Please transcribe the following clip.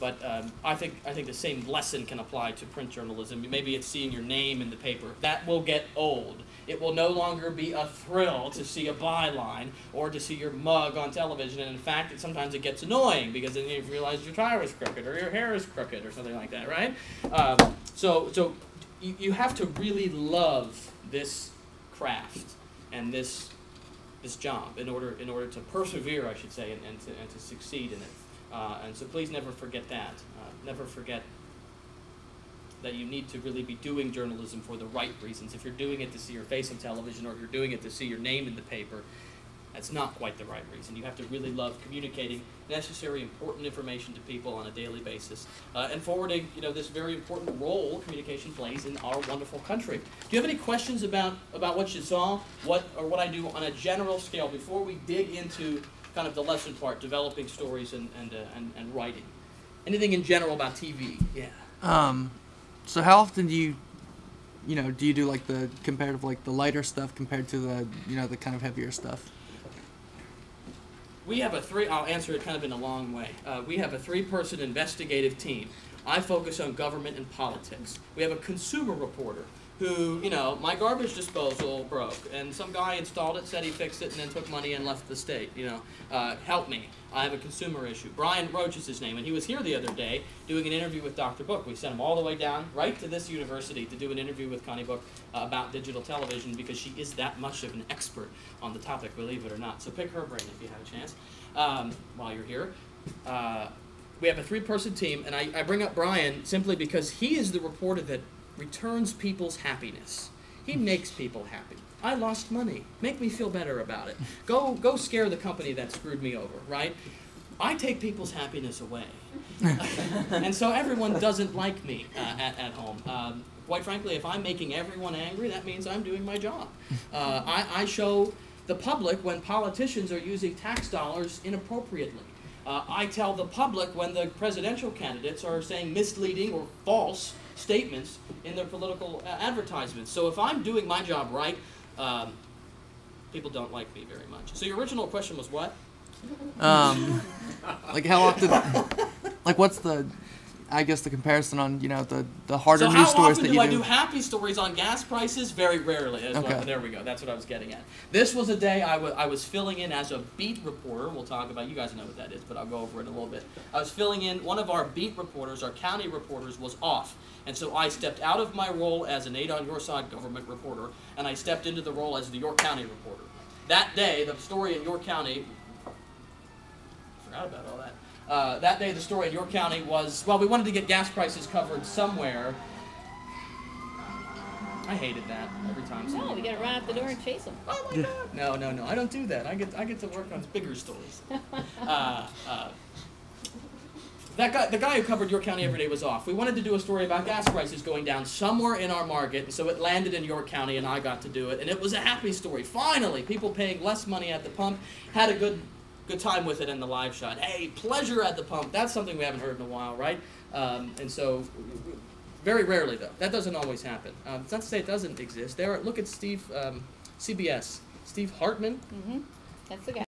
But I think the same lesson can apply to print journalism. Maybe it's seeing your name in the paper. That will get old. It will no longer be a thrill to see a byline or to see your mug on television. And in fact, sometimes it gets annoying because then you realize your tire is crooked or your hair is crooked or something like that, right? So you have to really love this craft and this job in order to persevere, I should say, and to succeed in it. And so please never forget that. Never forget that you need to really be doing journalism for the right reasons. If you're doing it to see your face on television or if you're doing it to see your name in the paper, that's not quite the right reason. You have to really love communicating necessary, important information to people on a daily basis and forwarding, this very important role communication plays in our wonderful country. Do you have any questions about what you saw, what I do on a general scale before we dig into kind of the lesson part, developing stories and writing? Anything in general about TV? Yeah. So how often do you do like the comparative, like the lighter stuff compared to the, the kind of heavier stuff? We have I'll answer it kind of in a long way. We have a 3-person investigative team. I focus on government and politics. We have a consumer reporter who, my garbage disposal broke, and some guy installed it, said he fixed it, and then took money and left the state, help me. I have a consumer issue. Brian Roach is his name, and he was here the other day doing an interview with Dr. Book. We sent him all the way down, right to this university, to do an interview with Connie Book about digital television, because she is that much of an expert on the topic, believe it or not. So pick her brain if you have a chance while you're here. We have a 3-person team, and I bring up Brian simply because he is the reporter that returns people's happiness. He makes people happy. I lost money. Make me feel better about it. Go scare the company that screwed me over, right? I take people's happiness away. And so everyone doesn't like me at home. Quite frankly, if I'm making everyone angry, that means I'm doing my job. I show the public when politicians are using tax dollars inappropriately. I tell the public when the presidential candidates are saying misleading or false statements in their political advertisements. So if I'm doing my job right, people don't like me very much. So your original question was what? Like how often, like what's the, I guess the comparison on, the harder news stories that you do? So how often do I do happy stories on gas prices? Very rarely. Okay. There we go. That's what I was getting at. This was a day I was filling in as a beat reporter. We'll talk about, you guys know what that is, but I'll go over it a little bit. I was filling in, one of our beat reporters, our county reporters, was off. And so I stepped out of my role as an 8-on-your-side government reporter, and I stepped into the role as the York County reporter. That day, the story in York County, I forgot about all that. That day, the story in York County was, well, we wanted to get gas prices covered somewhere. I hated that every time. No, we got to run out the door and chase them. Oh my God! No, I don't do that. I get to work on bigger stories. The guy who covered York County every day was off. We wanted to do a story about gas prices going down somewhere in our market, and so it landed in York County, and I got to do it, and it was a happy story. Finally, people paying less money at the pump had a good time with it in the live shot. Hey, pleasure at the pump. That's something we haven't heard in a while, right? And so, very rarely though. That doesn't always happen. It's not to say it doesn't exist. Look at Steve, CBS. Steve Hartman. Mm-hmm. That's the guy.